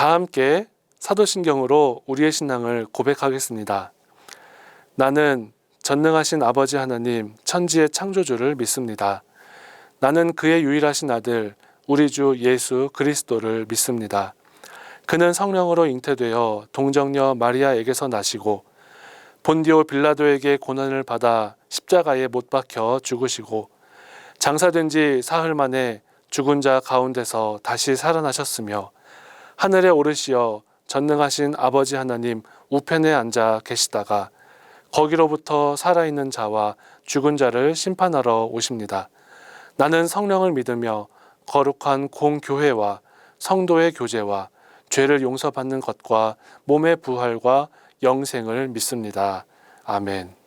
다 함께 사도신경으로 우리의 신앙을 고백하겠습니다. 나는 전능하신 아버지 하나님 천지의 창조주를 믿습니다. 나는 그의 유일하신 아들 우리 주 예수 그리스도를 믿습니다. 그는 성령으로 잉태되어 동정녀 마리아에게서 나시고 본디오 빌라도에게 고난을 받아 십자가에 못 박혀 죽으시고 장사된 지 사흘 만에 죽은 자 가운데서 다시 살아나셨으며 하늘에 오르시어 전능하신 아버지 하나님 우편에 앉아 계시다가 거기로부터 살아있는 자와 죽은 자를 심판하러 오십니다. 나는 성령을 믿으며 거룩한 공교회와 성도의 교제와 죄를 용서받는 것과 몸의 부활과 영생을 믿습니다. 아멘.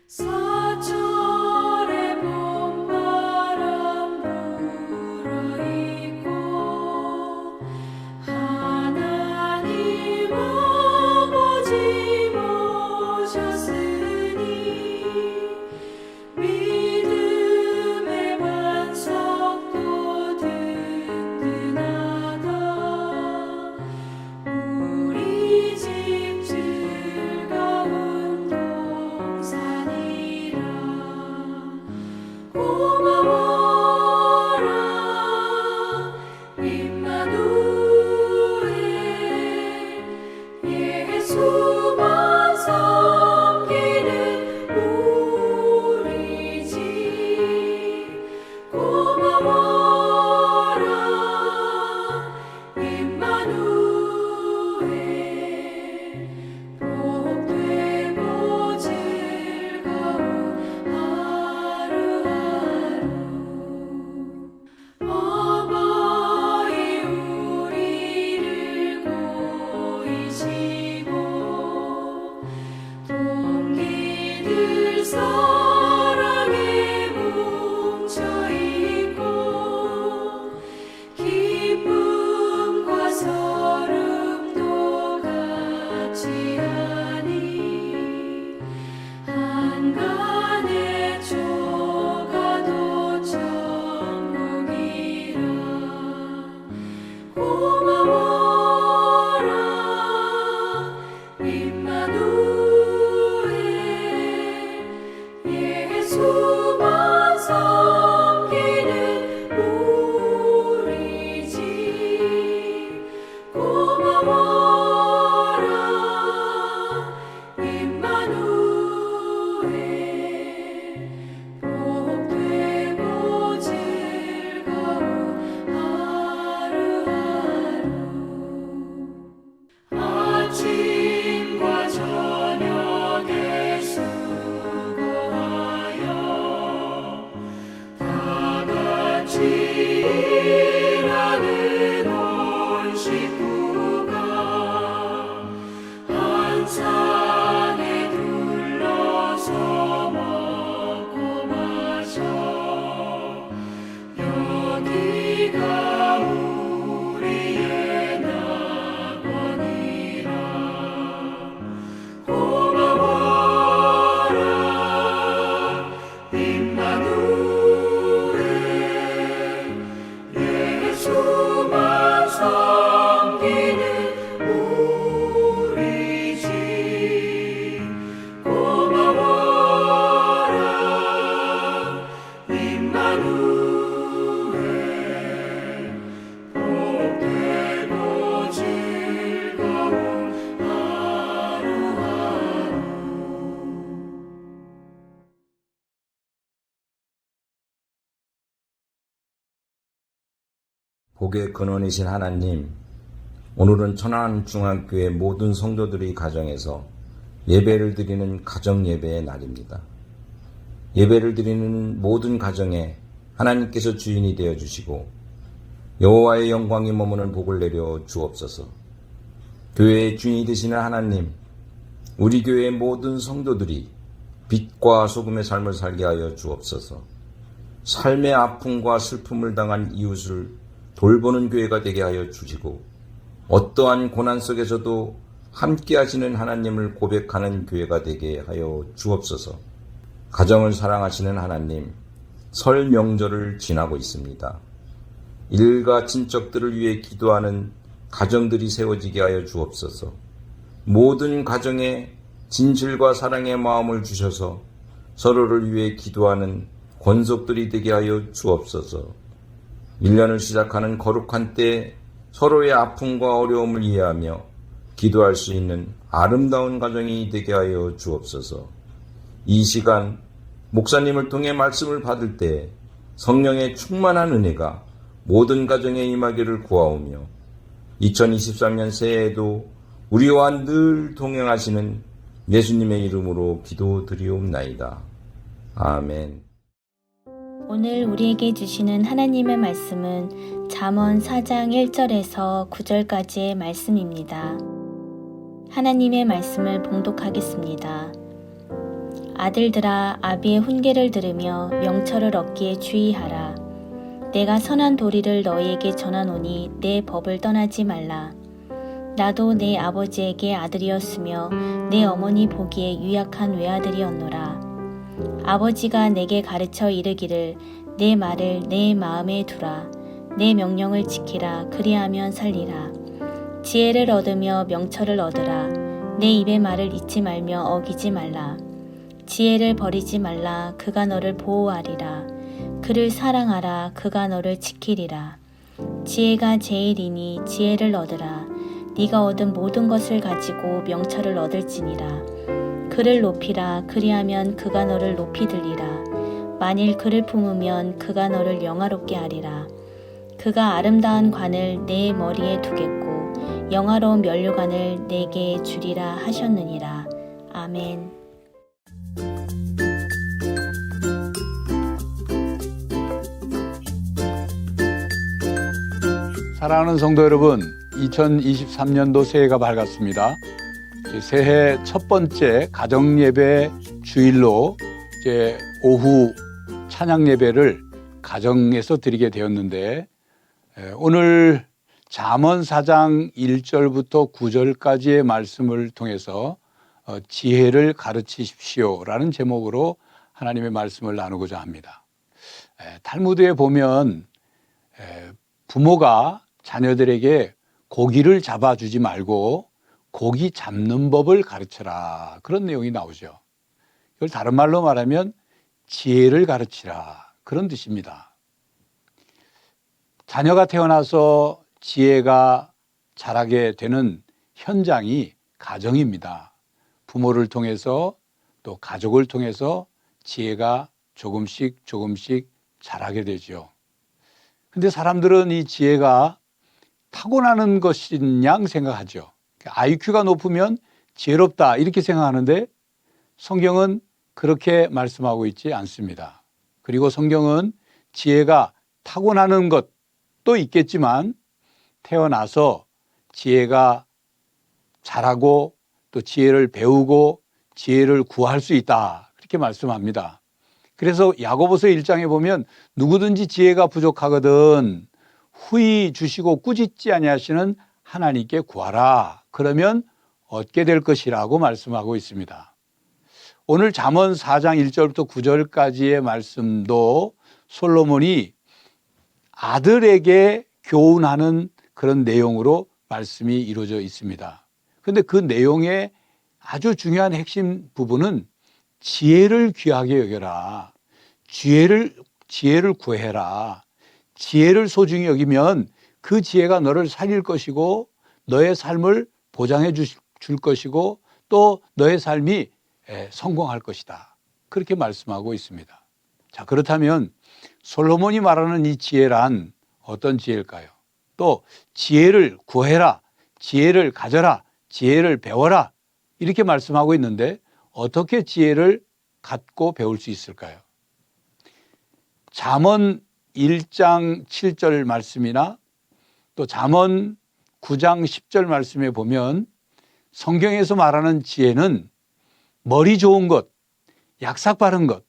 사철의 봄바람 불어있고 하나님 아버지 모셨으니 믿음의 반석도 든든하다. 우리 집 즐거운 동산이라. 고마워라 임마누엘. 예수만 섬기는 우리 집. 고마워라 임마누엘. 복되고 즐거운 하루하루. 어버이 우리를 보이시고 동기들 사랑에 뭉쳐있고 기쁨과 서름도 같이 하니 한간의 조가도 천국이라. 고마워라 임마누엘. 예수만 섬기는 우리 집. 고마워라 임마누엘. 복되고 즐거운 하루하루. 아침과 저녁에 수고하여 다 같이 일하는 온 식구가 한 상에 둘러서 먹고 마셔. 여기가 우리의 낙원이라. 고마워라 임마누엘. 예수만 섬기는 우리 집. 고마워라 임마누엘. 복되고 즐거운 하루하루. 복의 근원이신 하나님, 오늘은 천안중앙교회 모든 성도들의 가정에서 예배를 드리는 가정예배의 날입니다. 예배를 드리는 모든 가정에 하나님께서 주인이 되어주시고 여호와의 영광이 머무는 복을 내려 주옵소서. 교회의 주인이 되시는 하나님, 우리 교회의 모든 성도들이 빛과 소금의 삶을 살게 하여 주옵소서. 삶의 아픔과 슬픔을 당한 이웃을 돌보는 교회가 되게 하여 주시고 어떠한 고난 속에서도 함께 하시는 하나님을 고백하는 교회가 되게 하여 주옵소서. 가정을 사랑하시는 하나님, 설 명절을 지나고 있습니다. 일가 친척들을 위해 기도하는 가정들이 세워지게 하여 주옵소서. 모든 가정에 진실과 사랑의 마음을 주셔서 서로를 위해 기도하는 권속들이 되게 하여 주옵소서. 1년을 시작하는 거룩한 때 서로의 아픔과 어려움을 이해하며 기도할 수 있는 아름다운 가정이 되게 하여 주옵소서. 이 시간 목사님을 통해 말씀을 받을 때 성령의 충만한 은혜가 모든 가정에 임하기를 구하오며 2023년 새해에도 우리와 늘 동행하시는 예수님의 이름으로 기도드리옵나이다. 아멘. 오늘 우리에게 주시는 하나님의 말씀은 잠언 4장 1절에서 9절까지의 말씀입니다. 하나님의 말씀을 봉독하겠습니다. 아들들아, 아비의 훈계를 들으며 명철을 얻기에 주의하라. 내가 선한 도리를 너희에게 전하노니 내 법을 떠나지 말라. 나도 내 아버지에게 아들이었으며 내 어머니 보기에 유약한 외아들이었노라. 아버지가 내게 가르쳐 이르기를 내 말을 내 마음에 두라. 내 명령을 지키라. 그리하면 살리라. 지혜를 얻으며 명철을 얻으라. 내 입의 말을 잊지 말며 어기지 말라. 지혜를 버리지 말라. 그가 너를 보호하리라. 그를 사랑하라. 그가 너를 지키리라. 지혜가 제일이니 지혜를 얻으라. 네가 얻은 모든 것을 가지고 명철을 얻을지니라. 그를 높이라. 그리하면 그가 너를 높이 들리라. 만일 그를 품으면 그가 너를 영화롭게 하리라. 그가 아름다운 관을 내 머리에 두겠고 영화로운 면류관을 내게 주리라 하셨느니라. 아멘. 사랑하는 성도 여러분, 2023년도 새해가 밝았습니다. 새해 첫 번째 가정 예배 주일로 이제 오후 찬양 예배를 가정에서 드리게 되었는데, 오늘 잠언 4장 1절부터 9절까지의 말씀을 통해서 지혜를 가르치십시오라는 제목으로 하나님의 말씀을 나누고자 합니다. 탈무드에 보면 부모가 자녀들에게 고기를 잡아주지 말고 고기 잡는 법을 가르쳐라, 그런 내용이 나오죠. 이걸 다른 말로 말하면 지혜를 가르치라, 그런 뜻입니다. 자녀가 태어나서 지혜가 자라게 되는 현장이 가정입니다. 부모를 통해서 또 가족을 통해서 지혜가 조금씩 자라게 되죠. 근데 사람들은 이 지혜가 타고나는 것인 양 생각하죠. IQ가 높으면 지혜롭다, 이렇게 생각하는데 성경은 그렇게 말씀하고 있지 않습니다. 그리고 성경은 지혜가 타고나는 것도 있겠지만 태어나서 지혜가 자라고 또 지혜를 배우고 지혜를 구할 수 있다, 그렇게 말씀합니다. 그래서 야고보서 1장에 보면 누구든지 지혜가 부족하거든 후히 주시고 꾸짖지 아니하시는 하나님께 구하라. 그러면 얻게 될 것이라고 말씀하고 있습니다. 오늘 잠언 4장 1절부터 9절까지의 말씀도 솔로몬이 아들에게 교훈하는 그런 내용으로 말씀이 이루어져 있습니다. 그런데 그 내용의 아주 중요한 핵심 부분은 지혜를 귀하게 여겨라. 지혜를 구해라. 지혜를 소중히 여기면 그 지혜가 너를 살릴 것이고 너의 삶을 보장해 줄 것이고 또 너의 삶이 성공할 것이다, 그렇게 말씀하고 있습니다. 자, 그렇다면 솔로몬이 말하는 이 지혜란 어떤 지혜일까요? 또 지혜를 구해라, 지혜를 가져라, 지혜를 배워라, 이렇게 말씀하고 있는데 어떻게 지혜를 갖고 배울 수 있을까요? 잠언 1장 7절 말씀이나 또 잠언 9장 10절 말씀에 보면 성경에서 말하는 지혜는 머리 좋은 것, 약삭 바른 것,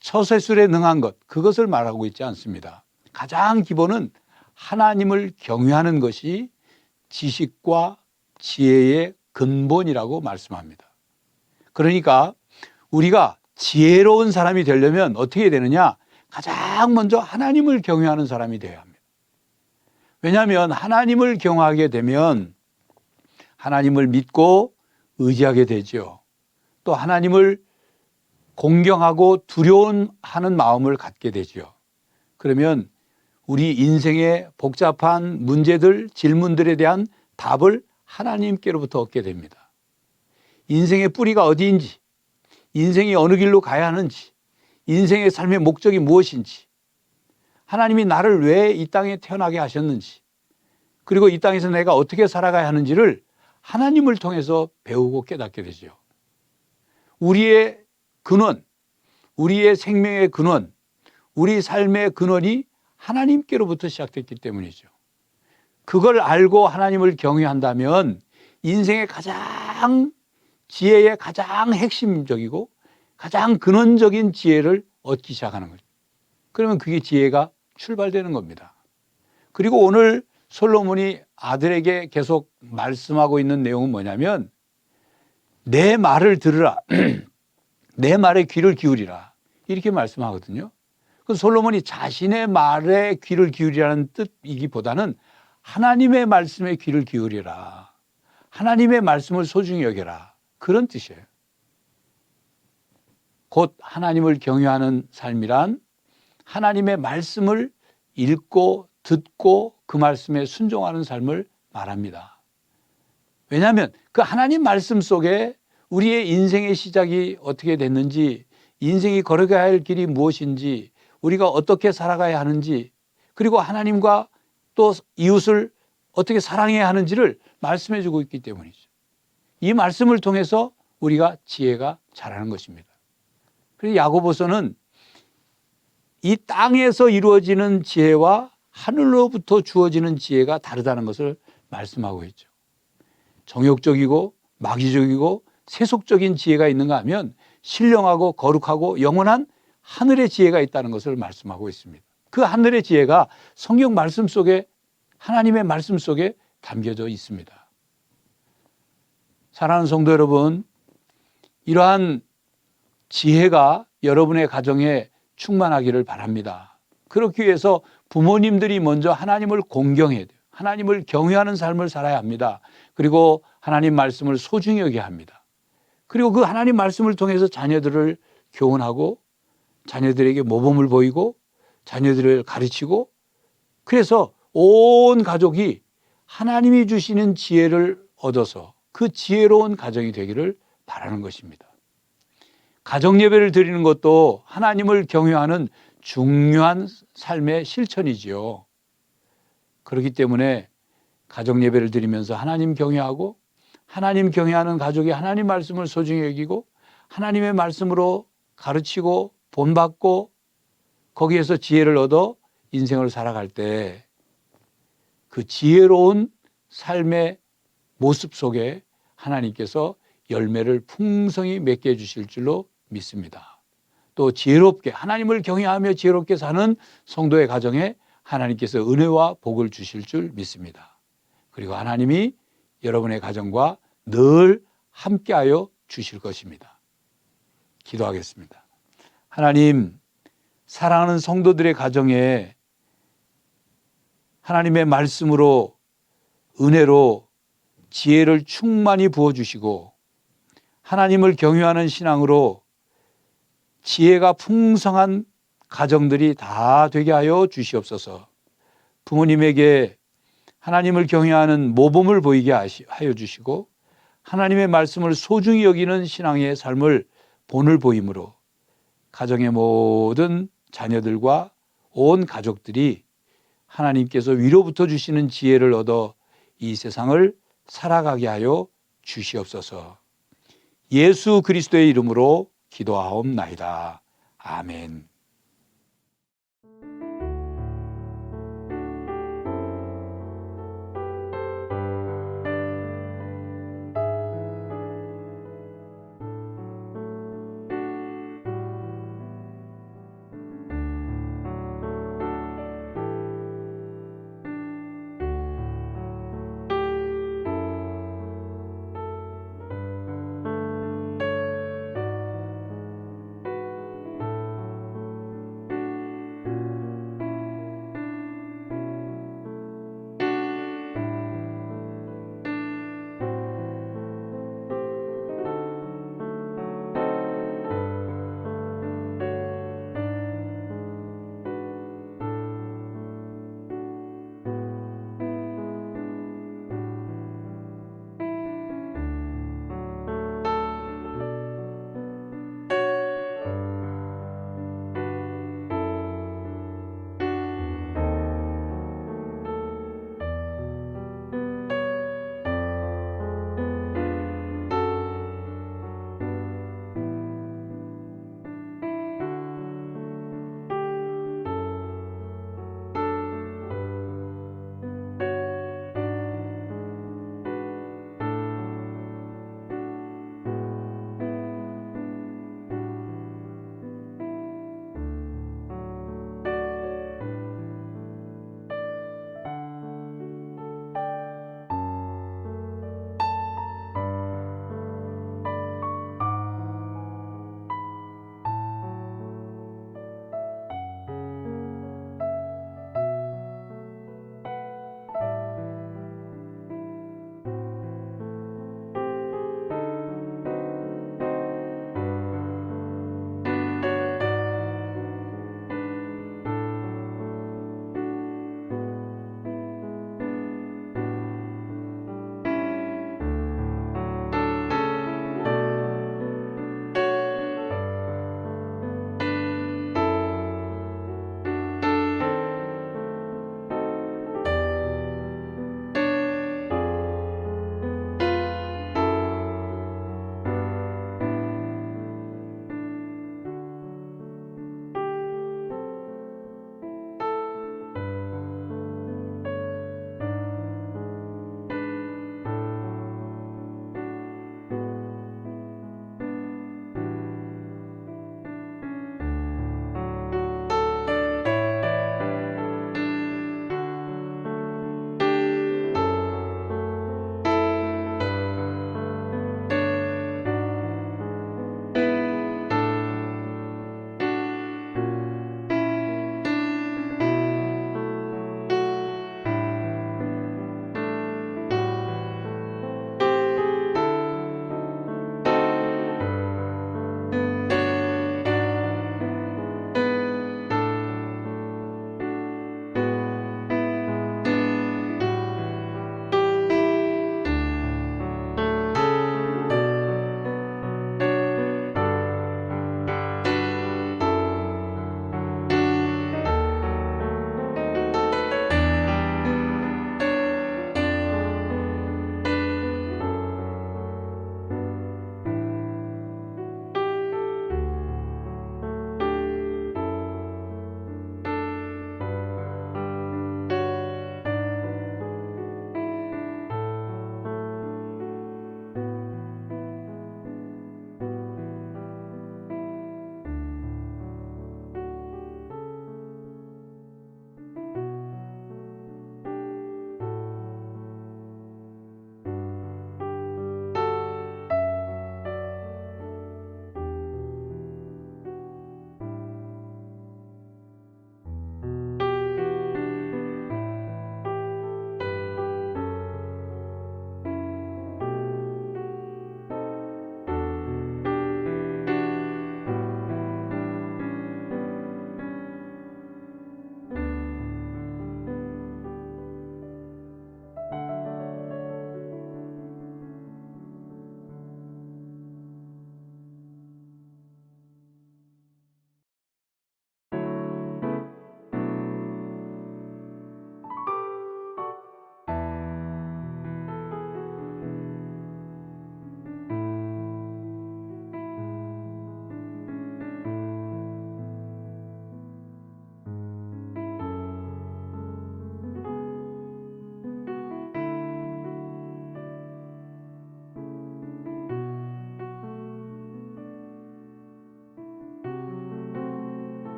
처세술에 능한 것, 그것을 말하고 있지 않습니다. 가장 기본은 하나님을 경외하는 것이 지식과 지혜의 근본이라고 말씀합니다. 그러니까 우리가 지혜로운 사람이 되려면 어떻게 되느냐? 가장 먼저 하나님을 경외하는 사람이 되어야 합니다. 왜냐하면 하나님을 경외하게 되면 하나님을 믿고 의지하게 되죠. 또 하나님을 공경하고 두려워하는 마음을 갖게 되죠. 그러면 우리 인생의 복잡한 문제들, 질문들에 대한 답을 하나님께로부터 얻게 됩니다. 인생의 뿌리가 어디인지, 인생이 어느 길로 가야 하는지, 인생의 삶의 목적이 무엇인지, 하나님이 나를 왜 이 땅에 태어나게 하셨는지, 그리고 이 땅에서 내가 어떻게 살아가야 하는지를 하나님을 통해서 배우고 깨닫게 되죠. 우리의 근원, 우리의 생명의 근원, 우리 삶의 근원이 하나님께로부터 시작됐기 때문이죠. 그걸 알고 하나님을 경외한다면 인생의 가장 지혜의 가장 핵심적이고 가장 근원적인 지혜를 얻기 시작하는 거죠. 그러면 그게 지혜가 출발되는 겁니다. 그리고 오늘 솔로몬이 아들에게 계속 말씀하고 있는 내용은 뭐냐면 내 말을 들으라. 내 말에 귀를 기울이라. 이렇게 말씀하거든요. 그 솔로몬이 자신의 말에 귀를 기울이라는 뜻이기보다는 하나님의 말씀에 귀를 기울이라. 하나님의 말씀을 소중히 여겨라. 그런 뜻이에요. 곧 하나님을 경외하는 삶이란 하나님의 말씀을 읽고 듣고 그 말씀에 순종하는 삶을 말합니다. 왜냐하면 그 하나님 말씀 속에 우리의 인생의 시작이 어떻게 됐는지, 인생이 걸어가야 할 길이 무엇인지, 우리가 어떻게 살아가야 하는지, 그리고 하나님과 또 이웃을 어떻게 사랑해야 하는지를 말씀해 주고 있기 때문이죠. 이 말씀을 통해서 우리가 지혜가 자라는 것입니다. 그래서 야고보서는 이 땅에서 이루어지는 지혜와 하늘로부터 주어지는 지혜가 다르다는 것을 말씀하고 있죠. 정욕적이고 마귀적이고 세속적인 지혜가 있는가 하면 신령하고 거룩하고 영원한 하늘의 지혜가 있다는 것을 말씀하고 있습니다. 그 하늘의 지혜가 성경 말씀 속에, 하나님의 말씀 속에 담겨져 있습니다. 사랑하는 성도 여러분, 이러한 지혜가 여러분의 가정에 충만하기를 바랍니다. 그렇기 위해서 부모님들이 먼저 하나님을 공경해야 돼요. 하나님을 경외하는 삶을 살아야 합니다. 그리고 하나님 말씀을 소중히 여겨야 합니다. 그리고 그 하나님 말씀을 통해서 자녀들을 교훈하고 자녀들에게 모범을 보이고 자녀들을 가르치고, 그래서 온 가족이 하나님이 주시는 지혜를 얻어서 그 지혜로운 가정이 되기를 바라는 것입니다. 가정 예배를 드리는 것도 하나님을 경외하는 중요한 삶의 실천이지요. 그렇기 때문에 가정 예배를 드리면서 하나님 경외하고 하나님 경외하는 가족이 하나님 말씀을 소중히 여기고 하나님의 말씀으로 가르치고 본받고 거기에서 지혜를 얻어 인생을 살아갈 때 그 지혜로운 삶의 모습 속에 하나님께서 열매를 풍성히 맺게 해주실 줄로 믿습니다. 또 지혜롭게 하나님을 경외하며 지혜롭게 사는 성도의 가정에 하나님께서 은혜와 복을 주실 줄 믿습니다. 그리고 하나님이 여러분의 가정과 늘 함께하여 주실 것입니다. 기도하겠습니다. 하나님, 사랑하는 성도들의 가정에 하나님의 말씀으로 은혜로 지혜를 충만히 부어주시고 하나님을 경외하는 신앙으로 지혜가 풍성한 가정들이 다 되게 하여 주시옵소서. 부모님에게 하나님을 경외하는 모범을 보이게 하여 주시고 하나님의 말씀을 소중히 여기는 신앙의 삶을 본을 보임으로 가정의 모든 자녀들과 온 가족들이 하나님께서 위로부터 주시는 지혜를 얻어 이 세상을 살아가게 하여 주시옵소서. 예수 그리스도의 이름으로 기도하옵나이다. 아멘.